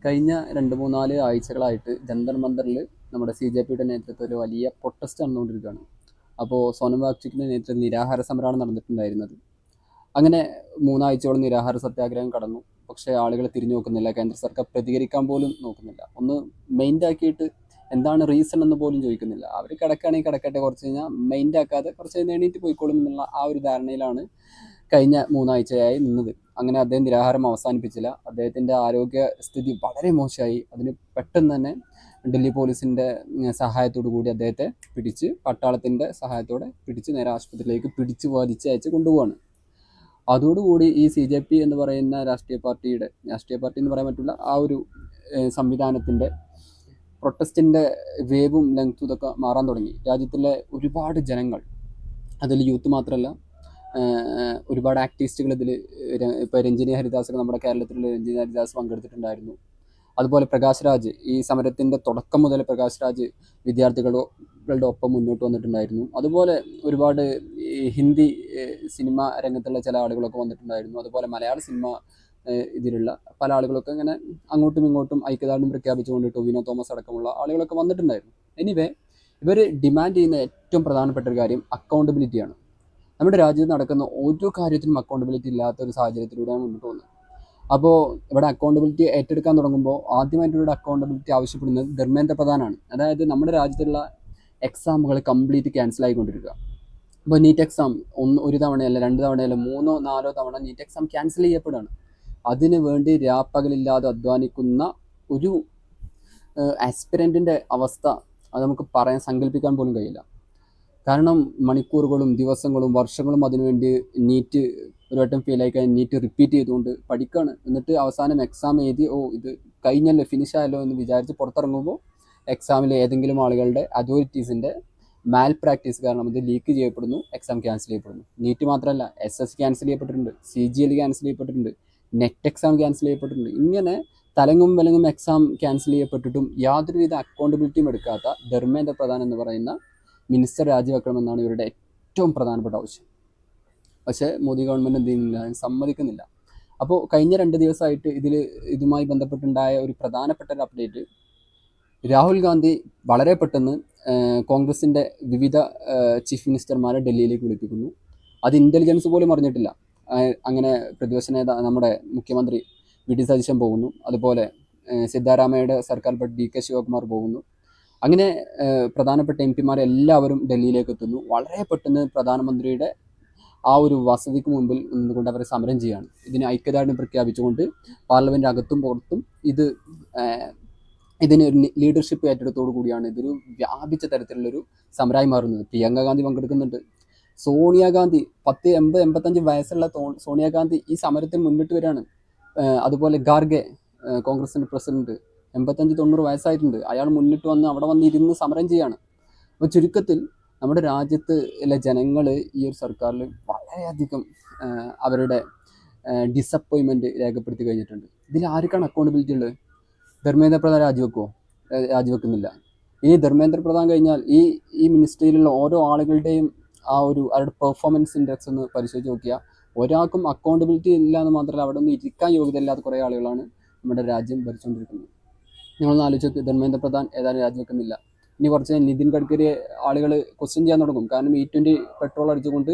കഴിഞ്ഞ 2-3-4 ആഴ്ചകളായിട്ട് ജന്തർ മന്ദറിൽ നമ്മുടെ CJPയുടെ നേതൃത്വത്തിൽ വലിയ പ്രൊട്ടസ്റ്റ് നടന്നുകൊണ്ടിരിക്കുകയാണ്. അപ്പോൾ സോനം വാങ്ചുക്കിൻ്റെ നേതൃത്വത്തിൽ നിരാഹാര സമരമാണ് നടന്നിട്ടുണ്ടായിരുന്നത്. അങ്ങനെ 3 ആഴ്ചയോളം നിരാഹാര സത്യാഗ്രഹം കടന്നു. പക്ഷേ ആളുകൾ തിരിഞ്ഞു നോക്കുന്നില്ല, കേന്ദ്ര സർക്കാർ പ്രതികരിക്കാൻ പോലും നോക്കുന്നില്ല, ഒന്ന് മൈൻഡ് ആക്കിയിട്ട് എന്താണ് റീസൺ എന്ന് പോലും ചോദിക്കുന്നില്ല. അവർ കിടക്കുകയാണെങ്കിൽ കിടക്കട്ടെ, കുറച്ച് കഴിഞ്ഞാൽ മൈൻഡ് ആക്കാതെ കുറച്ച് കഴിഞ്ഞ് എണീറ്റ് പോയിക്കോളും എന്നുള്ള ആ ഒരു ധാരണയിലാണ് കഴിഞ്ഞ 3 ആഴ്ചയായി നിന്നത്. അങ്ങനെ അദ്ദേഹം നിരാഹാരം അവസാനിപ്പിച്ചില്ല. അദ്ദേഹത്തിൻ്റെ ആരോഗ്യസ്ഥിതി വളരെ മോശമായി. അതിന് പെട്ടെന്ന് തന്നെ ഡൽഹി പോലീസിൻ്റെ സഹായത്തോടു കൂടി അദ്ദേഹത്തെ പിടിച്ച്, പട്ടാളത്തിൻ്റെ സഹായത്തോടെ പിടിച്ച് നേരെ ആശുപത്രിയിലേക്ക് പിടിച്ച് വലിച്ച് അയച്ച് കൊണ്ടുപോവാണ്. അതോടുകൂടി ഈ CJP എന്ന് പറയുന്ന രാഷ്ട്രീയ പാർട്ടി എന്ന് പറയാൻ പറ്റില്ല, ആ ഒരു സംവിധാനത്തിൻ്റെ പ്രൊട്ടസ്റ്റിൻ്റെ വേവും ലെങ്ത്തും ഇതൊക്കെ മാറാൻ തുടങ്ങി. രാജ്യത്തിലെ ഒരുപാട് ജനങ്ങൾ, അതിൽ യൂത്ത് മാത്രമല്ല, ഒരുപാട് ആക്ടിവിസ്റ്റുകൾ ഇതിൽ, ഇപ്പോൾ രഞ്ജിനി ഹരിദാസ്, നമ്മുടെ കേരളത്തിലുള്ള രഞ്ജിനി ഹരിദാസ് പങ്കെടുത്തിട്ടുണ്ടായിരുന്നു. അതുപോലെ പ്രകാശ് രാജ്, ഈ സമരത്തിൻ്റെ തുടക്കം മുതൽ പ്രകാശ് രാജ് വിദ്യാർത്ഥികളുടെ ഒപ്പം മുന്നോട്ട് വന്നിട്ടുണ്ടായിരുന്നു. അതുപോലെ ഒരുപാട് ഹിന്ദി സിനിമ രംഗത്തുള്ള ചില ആളുകളൊക്കെ വന്നിട്ടുണ്ടായിരുന്നു. അതുപോലെ മലയാള സിനിമ ഇതിലുള്ള പല ആളുകളൊക്കെ ഇങ്ങനെ അങ്ങോട്ടും ഇങ്ങോട്ടും ഐക്യദാർഢ്യം പ്രഖ്യാപിച്ചുകൊണ്ട് ടൊവിനോ തോമസ് അടക്കമുള്ള ആളുകളൊക്കെ വന്നിട്ടുണ്ടായിരുന്നു. എനിവേ, ഇവർ ഡിമാൻഡ് ചെയ്യുന്ന ഏറ്റവും പ്രധാനപ്പെട്ട ഒരു കാര്യം അക്കൗണ്ടബിലിറ്റിയാണ്. നമ്മുടെ രാജ്യത്ത് നടക്കുന്ന ഓരോ കാര്യത്തിനും അക്കൗണ്ടബിലിറ്റി ഇല്ലാത്ത ഒരു സാഹചര്യത്തിലൂടെയാണ് മുന്നോട്ട് പോകുന്നത്. അപ്പോൾ ഇവിടെ അക്കൗണ്ടബിലിറ്റി ഏറ്റെടുക്കാൻ തുടങ്ങുമ്പോൾ ആദ്യമായിട്ട് അക്കൗണ്ടബിലിറ്റി ആവശ്യപ്പെടുന്നത് ധർമ്മേന്ദ്ര പ്രധാനാണ്. അതായത് നമ്മുടെ രാജ്യത്തുള്ള എക്സാമുകൾ കംപ്ലീറ്റ് ക്യാൻസൽ ആയിക്കൊണ്ടിരിക്കുക. ഇപ്പോൾ നീറ്റ് എക്സാം ഒരു തവണയല്ല, 2 തവണയല്ല, 3-4 തവണ നീറ്റ് എക്സാം ക്യാൻസൽ ചെയ്യപ്പെടുകയാണ്. അതിനു വേണ്ടി രാപ്പകലില്ലാതെ അധ്വാനിക്കുന്ന ഒരു ആസ്പിരൻറ്റിൻ്റെ അവസ്ഥ അത് നമുക്ക് സങ്കല്പിക്കാൻ പോലും കഴിയില്ല. കാരണം മണിക്കൂറുകളും ദിവസങ്ങളും വർഷങ്ങളും അതിനുവേണ്ടി നീറ്റ് ഒരു വട്ടം ഫെയിലായി കഴിഞ്ഞാൽ നീറ്റ് റിപ്പീറ്റ് ചെയ്തുകൊണ്ട് പഠിക്കുകയാണ്. എന്നിട്ട് അവസാനം എക്സാം എഴുതി ഇത് കഴിഞ്ഞല്ലോ, ഫിനിഷായല്ലോ എന്ന് വിചാരിച്ച് പുറത്തിറങ്ങുമ്പോൾ എക്സാമിൽ ഏതെങ്കിലും ആളുകളുടെ അതോറിറ്റീസിൻ്റെ മാൽ പ്രാക്ടീസ് കാരണം ഇത് ലീക്ക് ചെയ്യപ്പെടുന്നു, എക്സാം ക്യാൻസൽ ചെയ്യപ്പെടുന്നു. നീറ്റ് മാത്രമല്ല, SSC ക്യാൻസൽ ചെയ്യപ്പെട്ടിട്ടുണ്ട്, CGL ക്യാൻസൽ ചെയ്യപ്പെട്ടിട്ടുണ്ട്, നെറ്റ് എക്സാം ക്യാൻസൽ ചെയ്യപ്പെട്ടിട്ടുണ്ട്. ഇങ്ങനെ തലങ്ങും വിലങ്ങും എക്സാം ക്യാൻസൽ ചെയ്യപ്പെട്ടിട്ടും യാതൊരുവിധ അക്കൗണ്ടബിലിറ്റിയും എടുക്കാത്ത ധർമ്മേന്ദ്ര പ്രധാൻ എന്ന് പറയുന്ന മിനിസ്റ്റർ രാജിവെക്കണമെന്നാണ് ഇവരുടെ ഏറ്റവും പ്രധാനപ്പെട്ട ആവശ്യം. പക്ഷേ മോദി ഗവൺമെൻറ് എന്ത് ചെയ്യുന്നില്ല, സമ്മതിക്കുന്നില്ല. അപ്പോൾ കഴിഞ്ഞ 2 ദിവസമായിട്ട് ഇതുമായി ബന്ധപ്പെട്ടുണ്ടായ ഒരു പ്രധാനപ്പെട്ട ഒരു അപ്ഡേറ്റ്, രാഹുൽ ഗാന്ധി വളരെ പെട്ടെന്ന് കോൺഗ്രസിൻ്റെ വിവിധ ചീഫ് മിനിസ്റ്റർമാരെ ഡൽഹിയിലേക്ക് വിളിപ്പിക്കുന്നു. അത് ഇൻ്റലിജൻസ് പോലും അറിഞ്ഞിട്ടില്ല. അങ്ങനെ പ്രതിപക്ഷ നേതാവ് നമ്മുടെ മുഖ്യമന്ത്രി VD സതീശൻ പോകുന്നു. അതുപോലെ സിദ്ധാരാമയ്യയുടെ സർക്കാർ DK ശിവകുമാർ പോകുന്നു. അങ്ങനെ പ്രധാനപ്പെട്ട MP എല്ലാവരും ഡൽഹിയിലേക്ക് എത്തുന്നു. വളരെ പെട്ടെന്ന് പ്രധാനമന്ത്രിയുടെ ആ ഒരു വസതിക്ക് മുമ്പിൽ നിന്നുകൊണ്ട് അവർ സമരം ചെയ്യുകയാണ്. ഇതിന് ഐക്യദാർഢ്യം പ്രഖ്യാപിച്ചുകൊണ്ട് പാർലമെൻറ്റ് അകത്തും പുറത്തും ഇതിന് ഒരു ലീഡർഷിപ്പ് ഏറ്റെടുത്തോടു കൂടിയാണ് ഇതൊരു വ്യാപിച്ച തരത്തിലുള്ളൊരു സമരമായി മാറുന്നത്. പ്രിയങ്ക ഗാന്ധി പങ്കെടുക്കുന്നുണ്ട്. സോണിയാഗാന്ധി 85 വയസ്സുള്ള സോണിയാഗാന്ധി ഈ സമരത്തിൽ മുന്നിട്ട് വരികയാണ്. അതുപോലെ ഖാർഗെ, കോൺഗ്രസിൻ്റെ പ്രസിഡന്റ്, 85-90 വയസ്സായിട്ടുണ്ട്. അയാൾ മുന്നിട്ട് വന്ന് അവിടെ വന്നിരുന്ന് സമരം ചെയ്യാണ്. അപ്പോൾ ചുരുക്കത്തിൽ നമ്മുടെ രാജ്യത്തിലെ ജനങ്ങൾ ഈ ഒരു സർക്കാരിൽ വളരെയധികം അവരുടെ ഡിസപ്പോയിൻമെൻറ്റ് രേഖപ്പെടുത്തി കഴിഞ്ഞിട്ടുണ്ട്. ഇതിൽ ആർക്കാണ് അക്കൗണ്ടബിലിറ്റി ഉള്ളത്? ധർമ്മേന്ദ്ര പ്രധാൻ രാജിവെക്കുന്നില്ല. ഇനി ധർമ്മേന്ദ്ര പ്രധാൻ കഴിഞ്ഞാൽ ഈ മിനിസ്ട്രിയിലുള്ള ഓരോ ആളുകളുടെയും അവരുടെ പെർഫോമൻസ് ഇൻഡെക്സ് ഒന്ന് പരിശോധിച്ച് നോക്കിയാൽ ഒരാൾക്കും അക്കൗണ്ടബിലിറ്റി ഇല്ല എന്ന് മാത്രമല്ല, അവിടെ ഒന്നും ഇരിക്കാൻ യോഗ്യതയില്ലാത്ത കുറേ ആളുകളാണ് നമ്മുടെ രാജ്യം ഭരിച്ചുകൊണ്ടിരിക്കുന്നത്. നിങ്ങളൊന്ന് ആലോചിച്ച്, ധർമ്മേന്ദ്ര പ്രധാൻ ഏതായാലും രാജിവെക്കുന്നില്ല. ഇനി കുറച്ച് നിതിൻ ഗഡ്കരി ആളുകൾ ക്വസ്റ്റ്യൻ ചെയ്യാൻ തുടങ്ങും. കാരണം E20 പെട്രോൾ അടിച്ചുകൊണ്ട്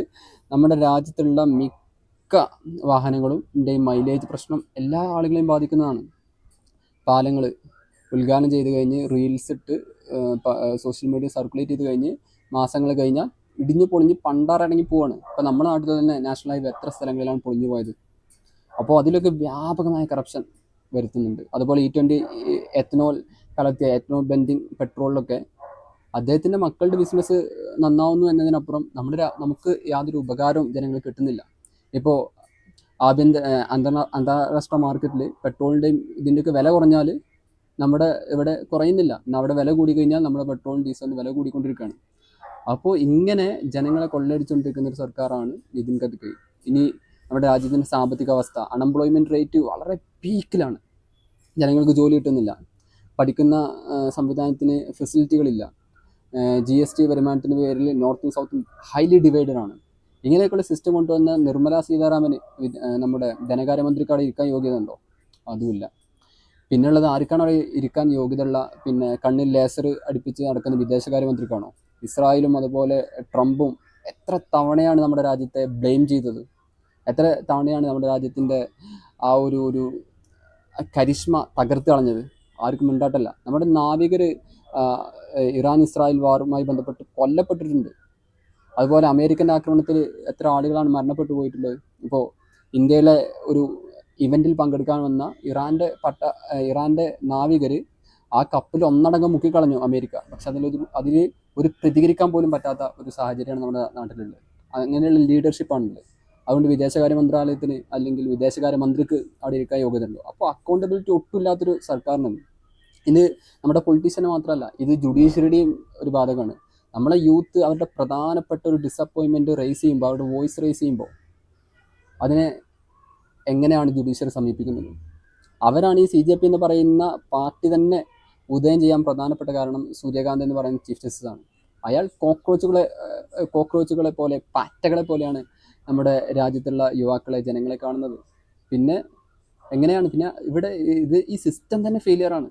നമ്മുടെ രാജ്യത്തുള്ള മിക്ക വാഹനങ്ങളുടെയും മൈലേജ് പ്രശ്നം എല്ലാ ആളുകളെയും ബാധിക്കുന്നതാണ്. പാലങ്ങൾ ഉദ്ഘാടനം ചെയ്ത് കഴിഞ്ഞ് റീൽസ് ഇട്ട് സോഷ്യൽ മീഡിയ സർക്കുലേറ്റ് ചെയ്ത് കഴിഞ്ഞ് മാസങ്ങൾ കഴിഞ്ഞാൽ ഇടിഞ്ഞു പൊളിഞ്ഞ് പണ്ടാറടങ്ങി പോവാണ്. ഇപ്പോൾ നമ്മുടെ നാട്ടിൽ തന്നെ നാഷണൽ ഹൈവേ എത്ര സ്ഥലങ്ങളിലാണ് പൊളിഞ്ഞു പോയത്. അപ്പോൾ അതിലൊക്കെ വ്യാപകമായ കറപ്ഷൻ വരുത്തുന്നുണ്ട്. അതുപോലെ E20 എത്തനോൾ കലർത്തിയ എത്തനോൾ ബെൻഡിങ് പെട്രോളിലൊക്കെ അദ്ദേഹത്തിൻ്റെ മക്കളുടെ ബിസിനസ് നന്നാവുന്നു എന്നതിനപ്പുറം നമുക്ക് യാതൊരു ഉപകാരവും ജനങ്ങൾക്ക് കിട്ടുന്നില്ല. ഇപ്പോൾ അന്താരാഷ്ട്ര മാർക്കറ്റിൽ പെട്രോളിൻ്റെയും ഇതിൻ്റെയൊക്കെ വില കുറഞ്ഞാൽ നമ്മുടെ ഇവിടെ കുറയുന്നില്ല. അവിടെ വില കൂടി കഴിഞ്ഞാൽ നമ്മുടെ പെട്രോളും ഡീസലിനും വില കൂടിക്കൊണ്ടിരിക്കുകയാണ്. അപ്പോൾ ഇങ്ങനെ ജനങ്ങളെ കൊള്ളയടിച്ചുകൊണ്ടിരിക്കുന്ന ഒരു സർക്കാരാണ് നിതിൻ ഗഡ്കരി. ഇനി നമ്മുടെ രാജ്യത്തിൻ്റെ സാമ്പത്തിക അവസ്ഥ, അൺഎംപ്ലോയ്മെൻറ്റ് റേറ്റ് വളരെ പീക്കിലാണ്. ജനങ്ങൾക്ക് ജോലി കിട്ടുന്നില്ല. പഠിക്കുന്ന സംവിധാനത്തിന് ഫെസിലിറ്റികളില്ല. GST വരുമാനത്തിൻ്റെ പേരിൽ നോർത്തും സൗത്തും ഹൈലി ഡിവൈഡഡ് ആണ്. ഇങ്ങനെയൊക്കെയുള്ള സിസ്റ്റം കൊണ്ടുവന്ന നിർമ്മല സീതാരാമന് നമ്മുടെ ധനകാര്യമന്ത്രിക്കാട് ഇരിക്കാൻ യോഗ്യത ഉണ്ടോ? അതുമില്ല. പിന്നുള്ളത് ആർക്കാണോ ഇരിക്കാൻ യോഗ്യതയുള്ള, പിന്നെ കണ്ണിൽ ലേസർ അടുപ്പിച്ച് നടക്കുന്ന വിദേശകാര്യമന്ത്രിക്കാണോ? ഇസ്രായേലും അതുപോലെ ട്രംപും എത്ര തവണയാണ് നമ്മുടെ രാജ്യത്തെ ബ്ലെയിം ചെയ്തത്? എത്ര തവണയാണ് നമ്മുടെ രാജ്യത്തിൻ്റെ ആ ഒരു കരിഷ്മ തകർത്ത് കളഞ്ഞത്? ആർക്കും മിണ്ടാട്ടല്ല. നമ്മുടെ നാവികർ ഇറാൻ ഇസ്രായേൽ വാറുമായി ബന്ധപ്പെട്ട് കൊല്ലപ്പെട്ടിട്ടുണ്ട്. അതുപോലെ അമേരിക്കൻ ആക്രമണത്തിൽ എത്ര ആളുകളാണ് മരണപ്പെട്ടു പോയിട്ടുള്ളത്? ഇപ്പോൾ ഇന്ത്യയിലെ ഒരു ഇവൻറ്റിൽ പങ്കെടുക്കാൻ വന്ന ഇറാൻ്റെ നാവികർ ആ കപ്പിൽ ഒന്നടങ്കം മുക്കിക്കളഞ്ഞു അമേരിക്ക. പക്ഷെ അതിൽ ഒരു പ്രതികരിക്കാൻ പോലും പറ്റാത്ത ഒരു സാഹചര്യമാണ് നമ്മുടെ നാട്ടിലുള്ളത്. അങ്ങനെയുള്ള ലീഡർഷിപ്പാണുള്ളത്. അതുകൊണ്ട് വിദേശകാര്യ മന്ത്രാലയത്തിന് അല്ലെങ്കിൽ വിദേശകാര്യ മന്ത്രിക്ക് അവിടെ ഇരിക്കാൻ യോഗ്യത ഉണ്ടോ? അപ്പോൾ അക്കൗണ്ടബിലിറ്റി ഒട്ടുമില്ലാത്തൊരു സർക്കാരിനാണ് ഇത്. നമ്മുടെ പൊളിറ്റീഷ്യന് മാത്രമല്ല, ഇത് ജുഡീഷ്യറിയുടെയും ഒരു ബാധകമാണ്. നമ്മളെ യൂത്ത് അവരുടെ പ്രധാനപ്പെട്ട ഒരു ഡിസപ്പോയിൻമെൻറ്റ് റേസ് ചെയ്യുമ്പോൾ, അവരുടെ വോയിസ് റേസ് ചെയ്യുമ്പോൾ അതിനെ എങ്ങനെയാണ് ജുഡീഷ്യറി സമീപിക്കുന്നത്? അവരാണ് ഈ CJP എന്ന് പറയുന്ന പാർട്ടി തന്നെ ഉദയം ചെയ്യാൻ പ്രധാനപ്പെട്ട കാരണം. സൂര്യകാന്ത് എന്ന് പറയുന്ന ചീഫ് ജസ്റ്റിസ് ആണ്. അയാൾ കോക്രോച്ചുകളെ പോലെ, പാറ്റകളെ പോലെയാണ് നമ്മുടെ രാജ്യത്തുള്ള യുവാക്കളെ, ജനങ്ങളെ കാണുന്നത്. പിന്നെ എങ്ങനെയാണ് പിന്നെ ഇവിടെ ഈ സിസ്റ്റം തന്നെ ഫെയിലിയറാണ്.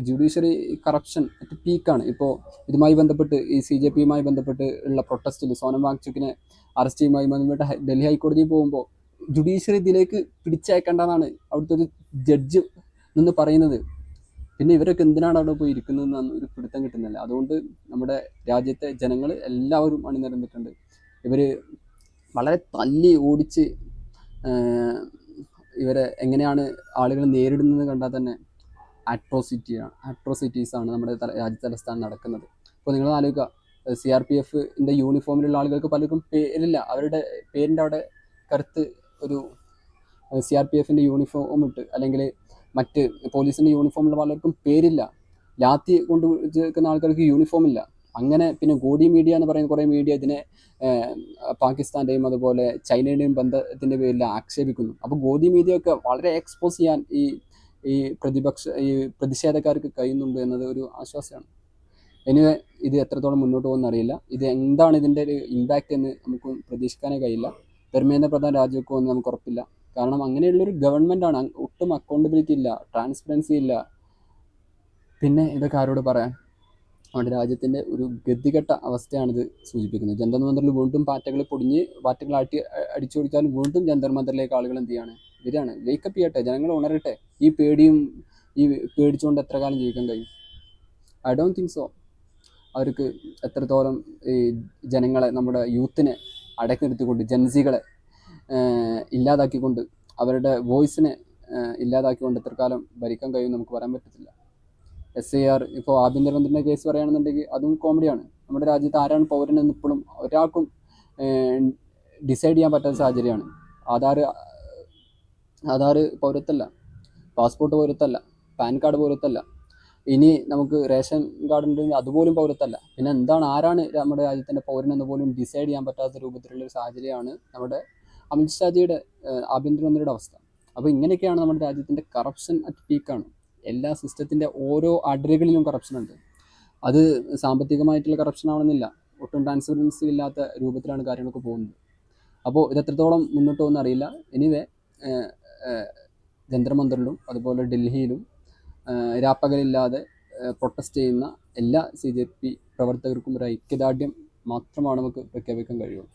ജുഡീഷ്യറി കറപ്ഷൻ അറ്റ് പീക്കാണ്. ഇപ്പോൾ ഇതുമായി ബന്ധപ്പെട്ട് ഈ CJPയുമായി ബന്ധപ്പെട്ട് ഉള്ള പ്രൊട്ടസ്റ്റിൽ സോനം വാങ്ചുക്കിനെ അറസ്റ്റ് ചെയ്യുമായി ബന്ധപ്പെട്ട് ഡൽഹി ഹൈക്കോടതിയിൽ പോകുമ്പോൾ ജുഡീഷ്യറി ഇതിലേക്ക് പിടിച്ചയക്കേണ്ടതാണ് അവിടുത്തെ ഒരു ജഡ്ജ് നിന്ന് പറയുന്നത്. പിന്നെ ഇവരൊക്കെ എന്തിനാണ് അവിടെ പോയി ഇരിക്കുന്നതെന്ന് ഒരു പിടുത്തം കിട്ടുന്നില്ല. അതുകൊണ്ട് നമ്മുടെ രാജ്യത്തെ ജനങ്ങൾ എല്ലാവരും അണിനിരന്നിട്ടുണ്ട്. ഇവർ വളരെ തല്ലി ഓടിച്ച് ഇവരെ എങ്ങനെയാണ് ആളുകൾ നേരിടുന്നത് കണ്ടാൽ തന്നെ അട്രോസിറ്റീസാണ് നമ്മുടെ രാജ്യ തലസ്ഥാനം നടക്കുന്നത്. ഇപ്പോൾ നിങ്ങൾ ആലോചിക്കുക, CRPFൻ്റെ യൂണിഫോമിലുള്ള ആളുകൾക്ക് പലർക്കും പേരില്ല. അവരുടെ പേരിൻ്റെ അവിടെ കറുത്ത് ഒരു CRPFൻ്റെ യൂണിഫോം ഇട്ട്, അല്ലെങ്കിൽ മറ്റ് പോലീസിൻ്റെ യൂണിഫോമുള്ള പലർക്കും പേരില്ല. ലാത്തി കൊണ്ട് ചേർക്കുന്ന ആൾക്കാർക്ക് യൂണിഫോം ഇല്ല. അങ്ങനെ പിന്നെ ഗോഡി മീഡിയ എന്ന് പറയുന്ന കുറേ മീഡിയ ഇതിനെ പാകിസ്ഥാൻ്റെയും അതുപോലെ ചൈനയുടെയും ബന്ധത്തിൻ്റെ പേരിൽ ആക്ഷേപിക്കുന്നു. അപ്പോൾ ഗോഡി മീഡിയ ഒക്കെ വളരെ എക്സ്പോസ് ചെയ്യാൻ ഈ പ്രതിഷേധക്കാർക്ക് കഴിയുന്നുണ്ട് എന്നത് ഒരു ആശ്വാസമാണ്. എനിവേ, ഇത് എത്രത്തോളം മുന്നോട്ട് പോകുമെന്ന് അറിയില്ല. ഇത് എന്താണ് ഇതിൻ്റെ ഒരു ഇമ്പാക്റ്റ് എന്ന് നമുക്ക് പ്രതീക്ഷിക്കാനേ കഴിയില്ല. ധർമ്മേന്ദ്ര പ്രധാൻ രാജിവെക്കുമെന്ന് നമുക്ക് ഉറപ്പില്ല. കാരണം അങ്ങനെയുള്ളൊരു ഗവൺമെൻറ്റാണ്. ഒട്ടും അക്കൗണ്ടബിലിറ്റി ഇല്ല, ട്രാൻസ്പെറൻസി ഇല്ല. പിന്നെ ഇതൊക്കെ ആരോട് പറയാൻ? നമ്മുടെ രാജ്യത്തിൻ്റെ ഒരു ഗതികെട്ട അവസ്ഥയാണിത് സൂചിപ്പിക്കുന്നത്. ജന്തർ മന്ദറിൽ വീണ്ടും പാറ്റകൾ അടിച്ചു കൊടുത്താലും വീണ്ടും ജന്തർ മന്ദറിലേക്ക് ആളുകൾ എന്ത് ചെയ്യാണ്? വരികയാണ്. വേക്കപ്പ് ചെയ്യട്ടെ, ജനങ്ങൾ ഉണരട്ടെ. ഈ പേടിച്ചുകൊണ്ട് എത്ര കാലം ജീവിക്കാൻ കഴിയും? I don't think so. അവർക്ക് എത്രത്തോളം ഈ ജനങ്ങളെ, നമ്മുടെ യൂത്തിനെ അടക്കി നിർത്തിക്കൊണ്ട്, ജൻസികളെ ഇല്ലാതാക്കിക്കൊണ്ട്, അവരുടെ വോയിസിനെ ഇല്ലാതാക്കിക്കൊണ്ട് എത്ര കാലം ഭരിക്കാൻ കഴിയും നമുക്ക് പറയാൻ പറ്റത്തില്ല. SIR ഇപ്പോൾ ആഭ്യന്തരമന്ത്രിയുടെ കേസ് പറയുകയാണെന്നുണ്ടെങ്കിൽ അതും കോമഡിയാണ്. നമ്മുടെ രാജ്യത്ത് ആരാണ് പൗരനെന്ന് ഇപ്പോഴും ഒരാൾക്കും ഡിസൈഡ് ചെയ്യാൻ പറ്റാത്ത സാഹചര്യമാണ്. ആധാർ പൗരത്വമല്ല, പാസ്പോർട്ട് പൗരത്വമല്ല, പാൻ കാർഡ് പൗരത്വമല്ല. ഇനി നമുക്ക് റേഷൻ കാർഡ് ഉണ്ടെങ്കിൽ അതുപോലും പൗരത്വമല്ല. പിന്നെ എന്താണ്, ആരാണ് നമ്മുടെ രാജ്യത്തിൻ്റെ പൗരനെന്ന് പോലും ഡിസൈഡ് ചെയ്യാൻ പറ്റാത്ത രൂപത്തിലുള്ളൊരു സാഹചര്യമാണ് നമ്മുടെ അമിത്ഷാജിയുടെ ആഭ്യന്തരമന്ത്രിയുടെ അവസ്ഥ. അപ്പോൾ ഇങ്ങനെയൊക്കെയാണ് നമ്മുടെ രാജ്യത്തിൻ്റെ കറപ്ഷൻ അറ്റ് പീക്കാണ്. എല്ലാ സിസ്റ്റത്തിൻ്റെ ഓരോ അടരുകളിലും കറപ്ഷനുണ്ട്. അത് സാമ്പത്തികമായിട്ടുള്ള കറപ്ഷൻ ആവണമെന്നില്ല, ഒട്ടും ട്രാൻസ്പെറൻസി ഇല്ലാത്ത രൂപത്തിലാണ് കാര്യങ്ങളൊക്കെ പോകുന്നത്. അപ്പോൾ ഇത് എത്രത്തോളം മുന്നോട്ട് പോകുന്ന അറിയില്ല. എനിവേ, ജന്തർ മന്ദറിലും അതുപോലെ ഡൽഹിയിലും രാപ്പകലില്ലാതെ പ്രൊട്ടസ്റ്റ് ചെയ്യുന്ന എല്ലാ CJP പ്രവർത്തകർക്കും ഒരു ഐക്യദാർഢ്യം മാത്രമാണ് നമുക്ക് പ്രഖ്യാപിക്കാൻ കഴിയുള്ളൂ.